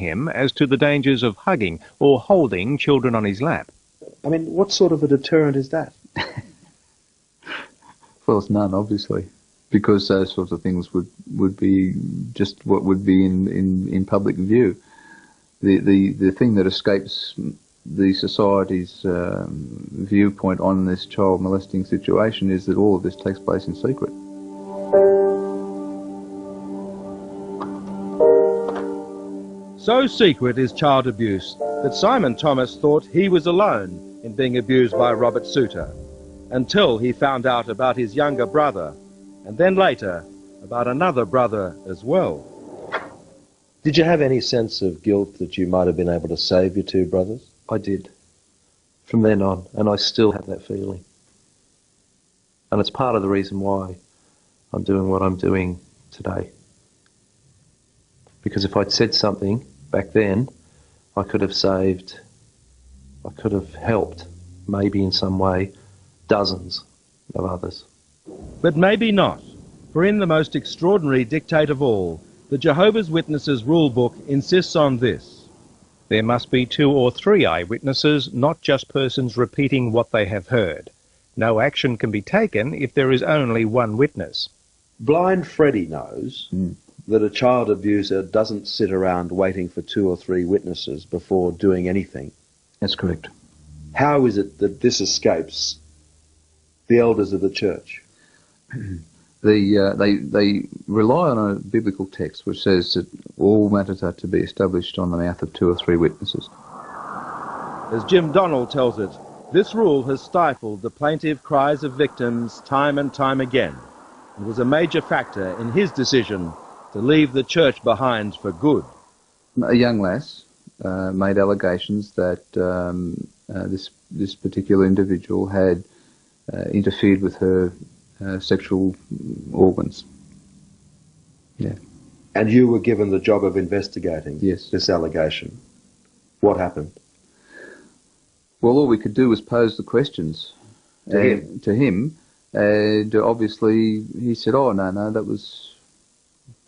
him as to the dangers of hugging or holding children on his lap. I mean, what sort of a deterrent is that? Well, it's none, obviously, because those sorts of things would be just what would be in public view. The thing that escapes the society's viewpoint on this child molesting situation is that all of this takes place in secret. So secret is child abuse that Simon Thomas thought he was alone in being abused by Robert Souter, until he found out about his younger brother, and then later about another brother as well. Did you have any sense of guilt that you might have been able to save your two brothers? I did, from then on, and I still have that feeling. And it's part of the reason why I'm doing what I'm doing today. Because if I'd said something back then, I could have saved, I could have helped, maybe in some way, dozens of others. But maybe not, for in the most extraordinary dictate of all, the Jehovah's Witnesses rule book insists on this. There must be 2 or 3 eyewitnesses, not just persons repeating what they have heard. No action can be taken if there is only one witness. Blind Freddie knows that a child abuser doesn't sit around waiting for 2 or 3 witnesses before doing anything. That's correct. How is it that this escapes the elders of the church? They rely on a biblical text which says that all matters are to be established on the mouth of 2 or 3 witnesses. As Jim Donald tells it, this rule has stifled the plaintive cries of victims time and time again, and was a major factor in his decision to leave the church behind for good. A young lass made allegations that this particular individual had interfered with her sexual organs. Yeah. And you were given the job of investigating Yes. this allegation. What happened? Well, all we could do was pose the questions to him, and obviously he said, "Oh no,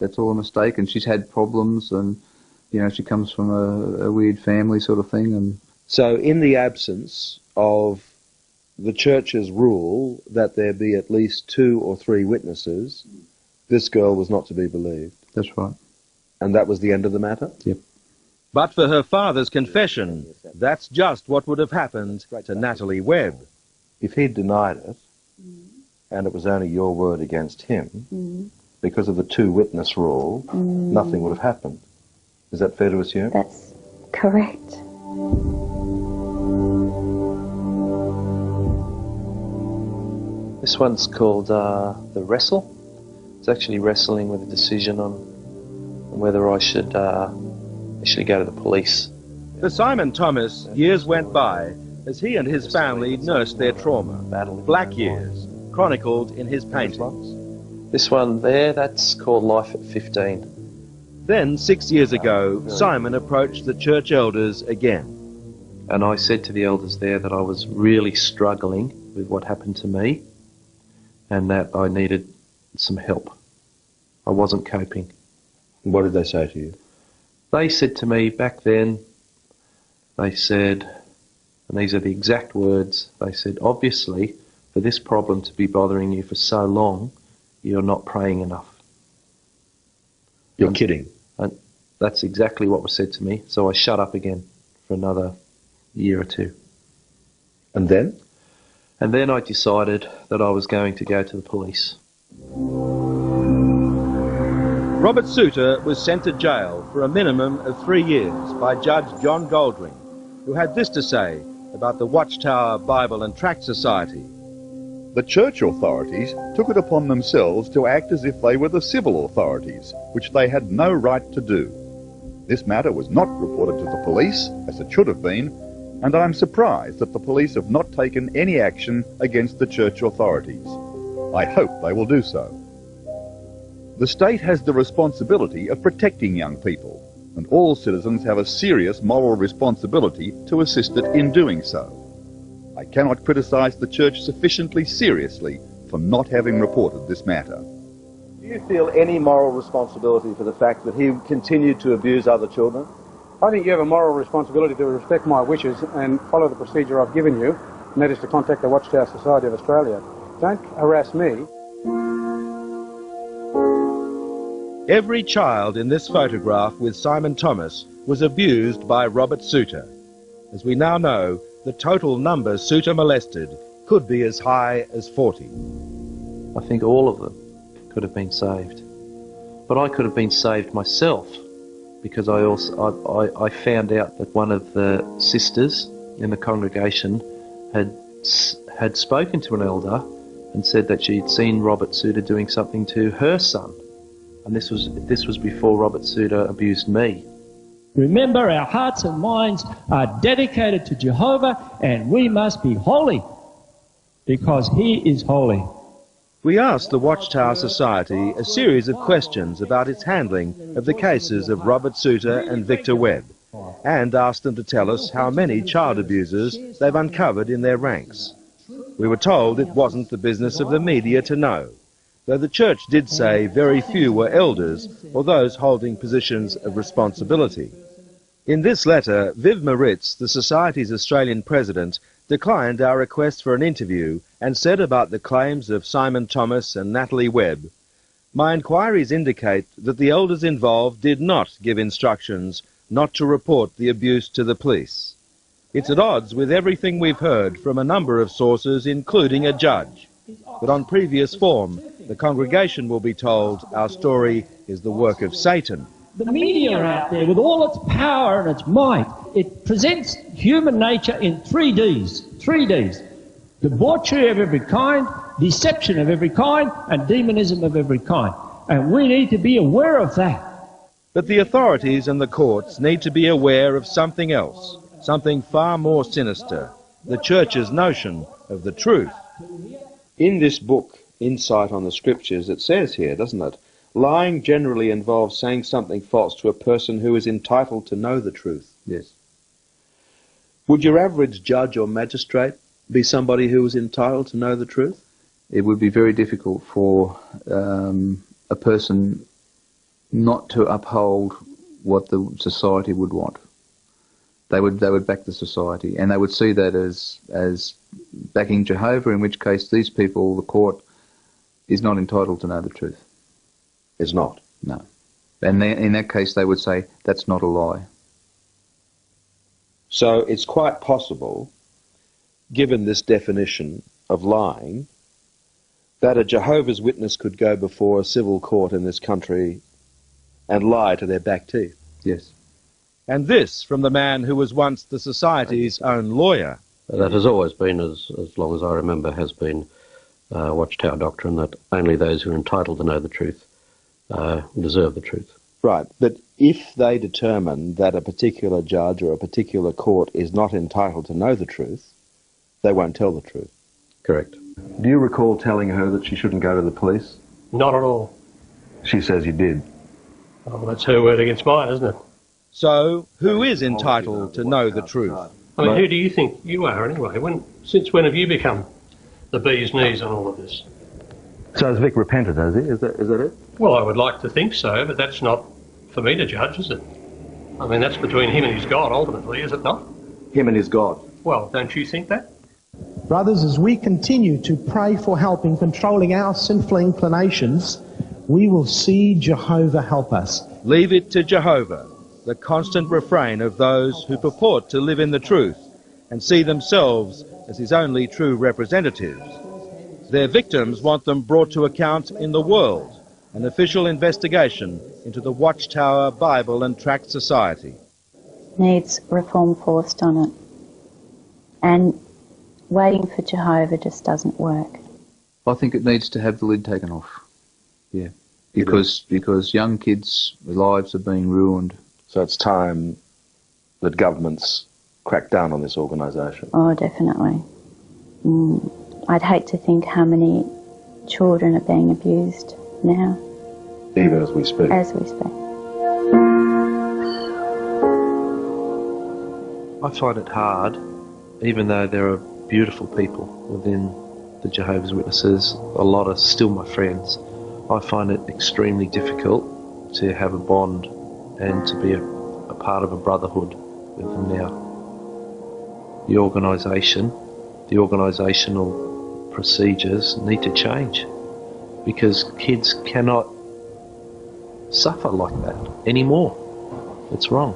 that's all a mistake." And she's had problems, and she comes from a weird family sort of thing. And so, in the absence of the church's rule that there be at least 2 or 3 witnesses, this girl was not to be believed. That's right. And that was the end of the matter? Yep. But for her father's confession, that's just what would have happened to Natalie Webb. If he'd denied it, and it was only your word against him, because of the 2-witness rule, nothing would have happened. Is that fair to assume? That's correct. This one's called The Wrestle. It's actually wrestling with a decision on whether I should actually go to the police. For Simon Thomas, years went by as he and his family nursed their trauma. Black years, chronicled in his paintings. This one there, that's called Life at 15. Then, 6 years ago, Simon approached the church elders again. And I said to the elders there that I was really struggling with what happened to me, and that I needed some help. I wasn't coping. What did they say to you? They said to me back then, they said, and these are the exact words, they said, obviously, for this problem to be bothering you for so long, you're not praying enough. You're kidding. And that's exactly what was said to me, so I shut up again for another year or 2. And then? And then I decided that I was going to go to the police. Robert Souter was sent to jail for a minimum of 3 years by Judge John Goldring, who had this to say about the Watchtower Bible and Tract Society. The church authorities took it upon themselves to act as if they were the civil authorities, which they had no right to do. This matter was not reported to the police, as it should have been, and I'm surprised that the police have not taken any action against the church authorities. I hope they will do so. The state has the responsibility of protecting young people, and all citizens have a serious moral responsibility to assist it in doing so. I cannot criticize the church sufficiently seriously for not having reported this matter. Do you feel any moral responsibility for the fact that he continued to abuse other children? I think you have a moral responsibility to respect my wishes and follow the procedure I've given you, and that is to contact the Watchtower Society of Australia. Don't harass me. Every child in this photograph with Simon Thomas was abused by Robert Souter. As we now know, the total number Souter molested could be as high as 40. I think all of them could have been saved. But I could have been saved myself, because I found out that one of the sisters in the congregation had spoken to an elder and said that she'd seen Robert Souter doing something to her son. And this was before Robert Souter abused me. Remember, our hearts and minds are dedicated to Jehovah, and we must be holy, because he is holy. We asked the Watchtower Society a series of questions about its handling of the cases of Robert Souter and Victor Webb, and asked them to tell us how many child abusers they've uncovered in their ranks. We were told it wasn't the business of the media to know, though the church did say very few were elders or those holding positions of responsibility. In this letter, Viv Maritz, the Society's Australian president, declined our request for an interview and said about the claims of Simon Thomas and Natalie Webb, "My inquiries indicate that the elders involved did not give instructions not to report the abuse to the police. It's at odds with everything we've heard from a number of sources, including a judge. But on previous form, the congregation will be told our story is the work of Satan." The media out there, with all its power and its might, it presents human nature in 3Ds. 3Ds. Debauchery of every kind, deception of every kind, and demonism of every kind. And we need to be aware of that. But the authorities and the courts need to be aware of something else, something far more sinister, the Church's notion of the truth. In this book, Insight on the Scriptures, it says here, doesn't it, lying generally involves saying something false to a person who is entitled to know the truth. Yes. Would your average judge or magistrate be somebody who was entitled to know the truth? It would be very difficult for a person not to uphold what the society would want. They would back the society, and they would see that as backing Jehovah, in which case these people, the court, is not entitled to know the truth. Is not? No. And in that case they would say, that's not a lie. So it's quite possible, given this definition of lying, that a Jehovah's Witness could go before a civil court in this country and lie to their back teeth. Yes. And this from the man who was once the Society's own lawyer. That has always been, as long as I remember, has been Watchtower doctrine, that only those who are entitled to know the truth deserve the truth. Right, but if they determine that a particular judge or a particular court is not entitled to know the truth, they won't tell the truth. Correct. Do you recall telling her that she shouldn't go to the police? Not at all. She says you did. Oh, well, that's her word against mine, isn't it? So, who is entitled to know the truth? I mean, who do you think you are anyway? Since when have you become the bee's knees on all of this? So has Vic repented, has he? Is that it? Well, I would like to think so, but that's not for me to judge, is it? I mean, that's between him and his God, ultimately, is it not? Him and his God. Well, don't you think that? Brothers, as we continue to pray for help in controlling our sinful inclinations, we will see Jehovah help us. Leave it to Jehovah, the constant refrain of those who purport to live in the truth and see themselves as his only true representatives. Their victims want them brought to account in the world, an official investigation into the Watchtower Bible and Tract Society. Needs reform forced on it. And waiting for Jehovah just doesn't work. I think it needs to have the lid taken off. Yeah. Because young kids' lives are being ruined. So it's time that governments crack down on this organisation. Oh, definitely. I'd hate to think how many children are being abused now. Even as we speak. As we speak. I find it hard, even though there are beautiful people within the Jehovah's Witnesses, a lot are still my friends. I find it extremely difficult to have a bond and to be a part of a brotherhood with them now. The organisation, the organisational procedures need to change, because kids cannot suffer like that anymore. It's wrong.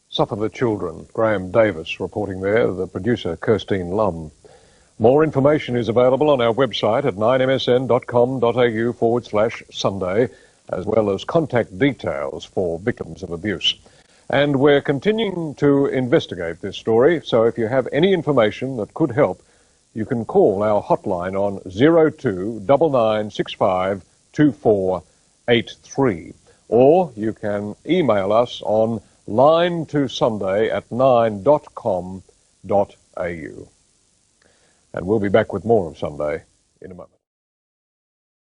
Suffer the children. Graham Davis reporting there, the producer Kirstine Lum. More information is available on our website at 9msn.com.au/Sunday, as well as contact details for victims of abuse. And we're continuing to investigate this story, so if you have any information that could help, you can call our hotline on 02 9965 2483, or you can email us on line2sunday@9.com.au. And we'll be back with more of Sunday in a moment.